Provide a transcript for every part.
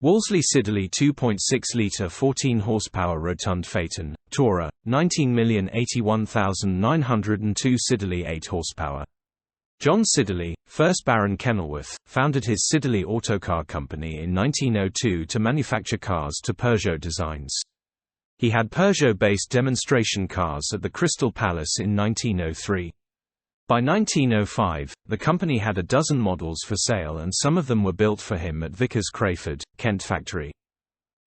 Wolseley Siddeley 2.6-litre 14 horsepower rotund Phaeton, Tourer, 19,081,902 Siddeley 8 horsepower. John Siddeley, 1st Baron Kenilworth, founded his Siddeley Autocar Company in 1902 to manufacture cars to Peugeot designs. He had Peugeot-based demonstration cars at the Crystal Palace in 1903. By 1905, the company had a dozen models for sale and some of them were built for him at Vickers Crayford, Kent factory.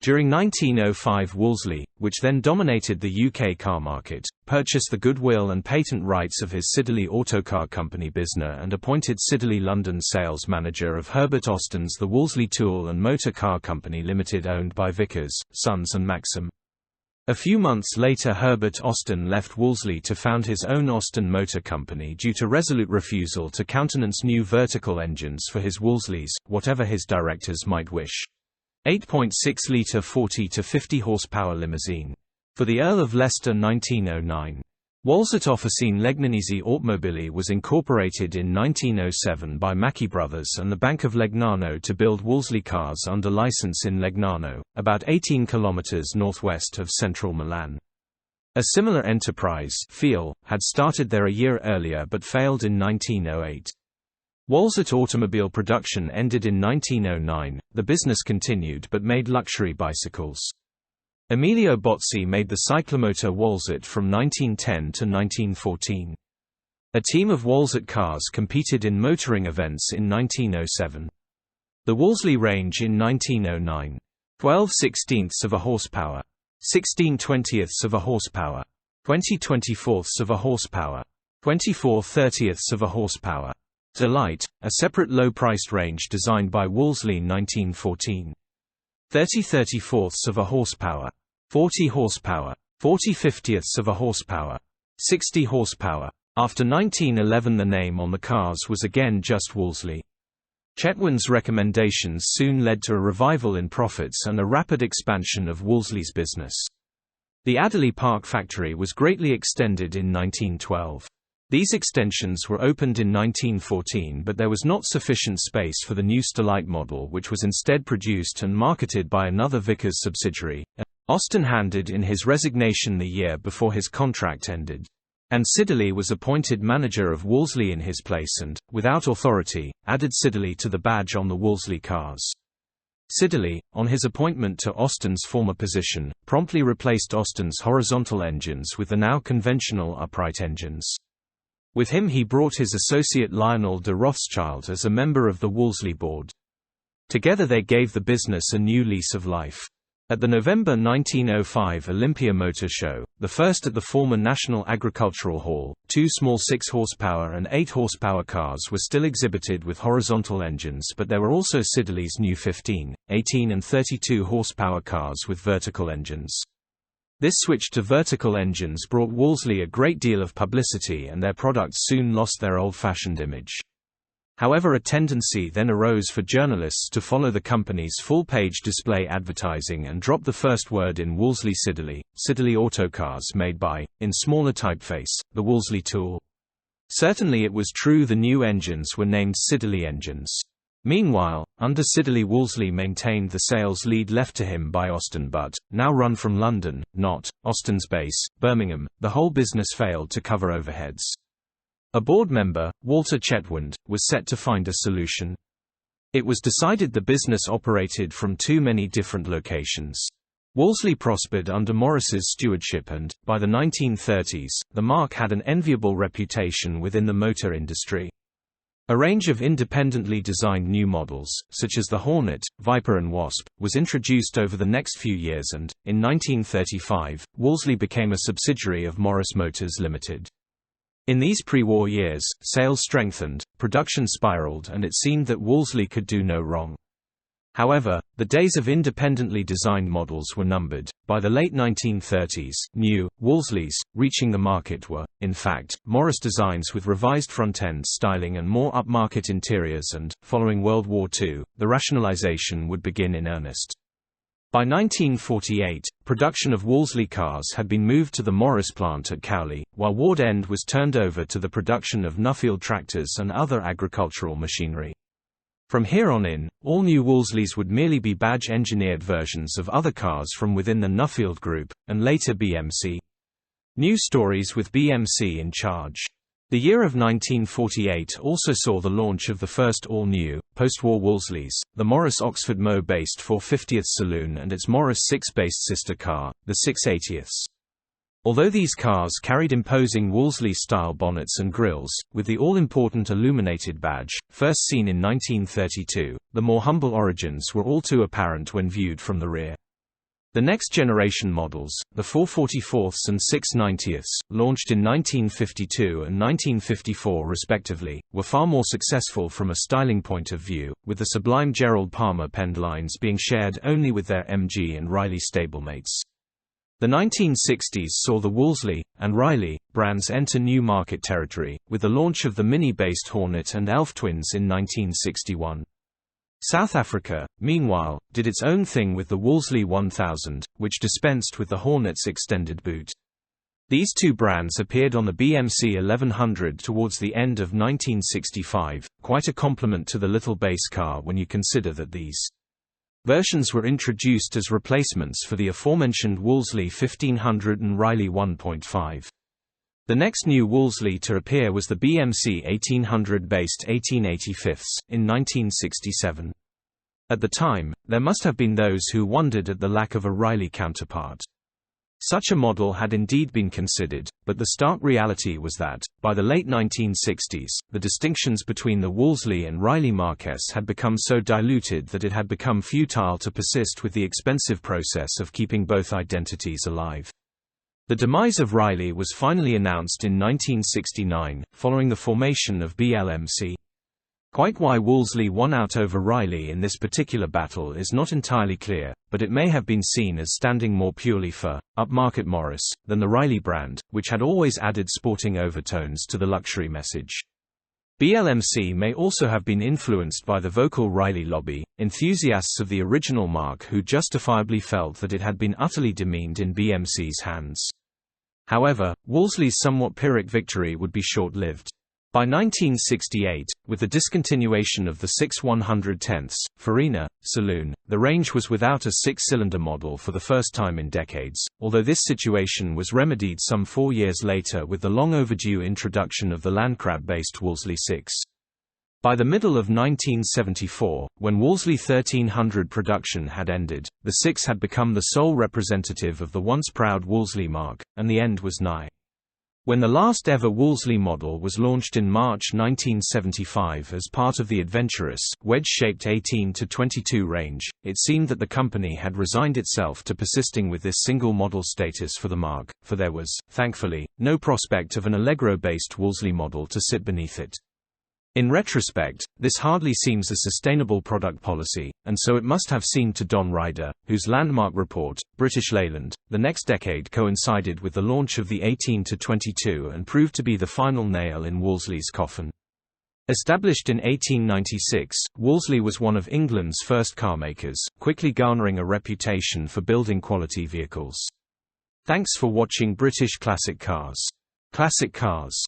During 1905 Wolseley, which then dominated the UK car market, purchased the goodwill and patent rights of his Siddeley Autocar Company business and appointed Siddeley London sales manager of Herbert Austin's The Wolseley Tool and Motor Car Company Limited owned by Vickers, Sons and Maxim. A few months later Herbert Austin left Wolseley to found his own Austin Motor Company due to resolute refusal to countenance new vertical engines for his Wolseleys, whatever his directors might wish. 8.6-litre 40 to 50 horsepower limousine. For the Earl of Leicester 1909. Wolseley Officine Legnanese Automobili was incorporated in 1907 by Mackie Brothers and the Bank of Legnano to build Wolseley cars under license in Legnano, about 18 kilometers northwest of central Milan. A similar enterprise, Fiel, had started there a year earlier but failed in 1908. Wolseley automobile production ended in 1909, the business continued but made luxury bicycles. Emilio Bozzi made the cyclomotor Wolseley from 1910 to 1914. A team of Wolseley cars competed in motoring events in 1907. The Wolseley range in 1909. 12/16ths of a horsepower. 16/20ths of a horsepower. 20/24ths of a horsepower. 24/30ths of a horsepower. Delight, a separate low-priced range designed by Wolseley 1914. 30/34ths of a horsepower. 40 horsepower. 40/50ths of a horsepower. 60 horsepower. After 1911 the name on the cars was again just Wolseley. Chetwynd's recommendations soon led to a revival in profits and a rapid expansion of Wolseley's business. The Adderley Park factory was greatly extended in 1912. These extensions were opened in 1914 but there was not sufficient space for the new Stellite model which was instead produced and marketed by another Vickers subsidiary. Austin handed in his resignation the year before his contract ended. And Siddeley was appointed manager of Wolseley in his place and, without authority, added Siddeley to the badge on the Wolseley cars. Siddeley, on his appointment to Austin's former position, promptly replaced Austin's horizontal engines with the now conventional upright engines. With him he brought his associate Lionel de Rothschild as a member of the Wolseley board. Together they gave the business a new lease of life. At the November 1905 Olympia Motor Show, the first at the former National Agricultural Hall, two small 6-horsepower and 8-horsepower cars were still exhibited with horizontal engines but there were also Siddeley's new 15, 18 and 32-horsepower cars with vertical engines. This switch to vertical engines brought Wolseley a great deal of publicity and their products soon lost their old-fashioned image. However, a tendency then arose for journalists to follow the company's full-page display advertising and drop the first word in Wolseley Siddeley, Siddeley Autocars made by, in smaller typeface, the Wolseley Tool. Certainly it was true the new engines were named Siddeley engines. Meanwhile, under Siddeley Wolseley maintained the sales lead left to him by Austin but, now run from London, not Austin's base, Birmingham, the whole business failed to cover overheads. A board member, Walter Chetwynd, was set to find a solution. It was decided the business operated from too many different locations. Wolseley prospered under Morris's stewardship and, by the 1930s, the marque had an enviable reputation within the motor industry. A range of independently designed new models, such as the Hornet, Viper and Wasp, was introduced over the next few years and, in 1935, Wolseley became a subsidiary of Morris Motors Limited. In these pre-war years, sales strengthened, production spiraled and it seemed that Wolseley could do no wrong. However, the days of independently designed models were numbered. By the late 1930s, new Wolseleys reaching the market were, in fact, Morris designs with revised front-end styling and more upmarket interiors and, following World War II, the rationalization would begin in earnest. By 1948, production of Wolseley cars had been moved to the Morris plant at Cowley, while Ward End was turned over to the production of Nuffield tractors and other agricultural machinery. From here on in, all new Wolseleys would merely be badge-engineered versions of other cars from within the Nuffield Group, and later BMC. News stories with BMC in charge. The year of 1948 also saw the launch of the first all-new, post-war Wolseleys, the Morris Oxford Moe-based 450th saloon and its Morris 6-based sister car, the 680ths. Although these cars carried imposing Wolseley-style bonnets and grilles, with the all-important illuminated badge, first seen in 1932, the more humble origins were all too apparent when viewed from the rear. The next generation models, the 444ths and 690ths, launched in 1952 and 1954 respectively, were far more successful from a styling point of view, with the sublime Gerald Palmer penned lines being shared only with their MG and Riley stablemates. The 1960s saw the Wolseley and Riley brands enter new market territory, with the launch of the Mini-based Hornet and Elf twins in 1961. South Africa, meanwhile, did its own thing with the Wolseley 1000, which dispensed with the Hornet's extended boot. These two brands appeared on the BMC 1100 towards the end of 1965, quite a compliment to the little base car when you consider that these versions were introduced as replacements for the aforementioned Wolseley 1500 and Riley 1.5. The next new Wolseley to appear was the BMC 1800-based 1885s, in 1967. At the time, there must have been those who wondered at the lack of a Riley counterpart. Such a model had indeed been considered, but the stark reality was that, by the late 1960s, the distinctions between the Wolseley and Riley marques had become so diluted that it had become futile to persist with the expensive process of keeping both identities alive. The demise of Riley was finally announced in 1969, following the formation of BLMC. Quite why Wolseley won out over Riley in this particular battle is not entirely clear, but it may have been seen as standing more purely for upmarket Morris than the Riley brand, which had always added sporting overtones to the luxury message. BLMC may also have been influenced by the vocal Riley lobby, enthusiasts of the original marque who justifiably felt that it had been utterly demeaned in BMC's hands. However, Wolseley's somewhat Pyrrhic victory would be short-lived. By 1968, with the discontinuation of the 6 110ths Farina saloon, the range was without a six-cylinder model for the first time in decades, although this situation was remedied some 4 years later with the long-overdue introduction of the Landcrab-based Wolseley 6. By the middle of 1974, when Wolseley 1300 production had ended, the 6 had become the sole representative of the once proud Wolseley marque, and the end was nigh. When the last ever Wolseley model was launched in March 1975 as part of the adventurous, wedge-shaped 18-22 range, it seemed that the company had resigned itself to persisting with this single-model status for the marque, for there was, thankfully, no prospect of an Allegro-based Wolseley model to sit beneath it. In retrospect, this hardly seems a sustainable product policy, and so it must have seemed to Don Ryder, whose landmark report, British Leyland, the next decade coincided with the launch of the 18-22 and proved to be the final nail in Wolseley's coffin. Established in 1896, Wolseley was one of England's first carmakers, quickly garnering a reputation for building quality vehicles. Thanks for watching British Classic Cars. Classic Cars.